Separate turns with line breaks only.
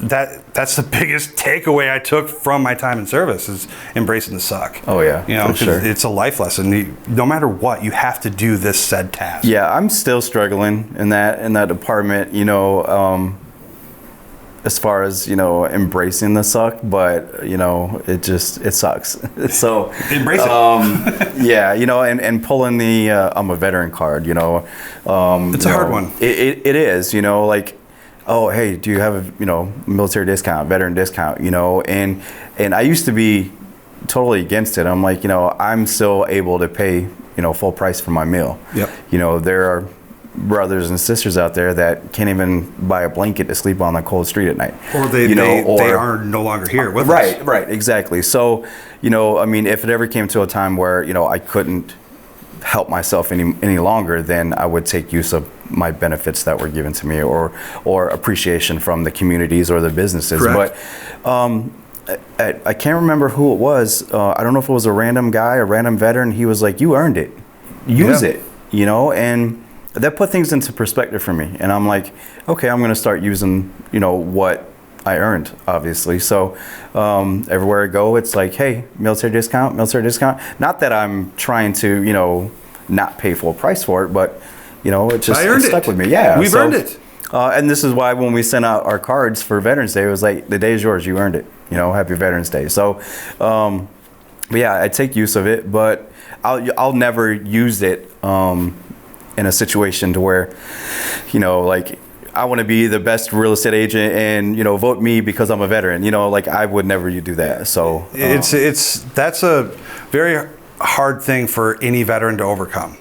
that's the biggest takeaway I took from my time in service is embracing the suck.
Oh yeah,
you know,
for sure.
It's a life lesson. No matter what, you have to do this said task.
Yeah, I'm still struggling in that department. You know, as far as, you know, embracing the suck, but you know, it sucks. So
embrace it.
Yeah, you know, and pulling the I'm a veteran card, you know,
it's a hard one.
It is, you know, like, oh hey, do you have a, you know, military discount, veteran discount, you know, and I used to be totally against it. I'm like, you know, I'm still able to pay, you know, full price for my meal.
Yep.
You know, there are brothers and sisters out there that can't even buy a blanket to sleep on the cold street at night.
Or they are no longer here with us.
Right, exactly. So, you know, I mean, if it ever came to a time where, you know, I couldn't help myself any longer, then I would take use of my benefits that were given to me, or appreciation from the communities or the businesses.
Correct.
But I can't remember who it was. I don't know if it was a random guy, a random veteran. He was like, "You earned it. Use it." You know, and that put things into perspective for me. And I'm like, okay, I'm going to start using, you know, what I earned, obviously. So everywhere I go, it's like, hey, military discount. Not that I'm trying to, you know, not pay full price for it, but, you know, it stuck with me. Yeah,
we've earned it.
And this is why when we sent out our cards for Veterans Day, it was like, the day is yours, you earned it. You know, happy Veterans Day. So, but yeah, I take use of it, but I'll never use it in a situation to where, you know, like, I want to be the best real estate agent and, you know, vote me because I'm a veteran. You know, like, I would never do that. So
that's a very hard thing for any veteran to overcome.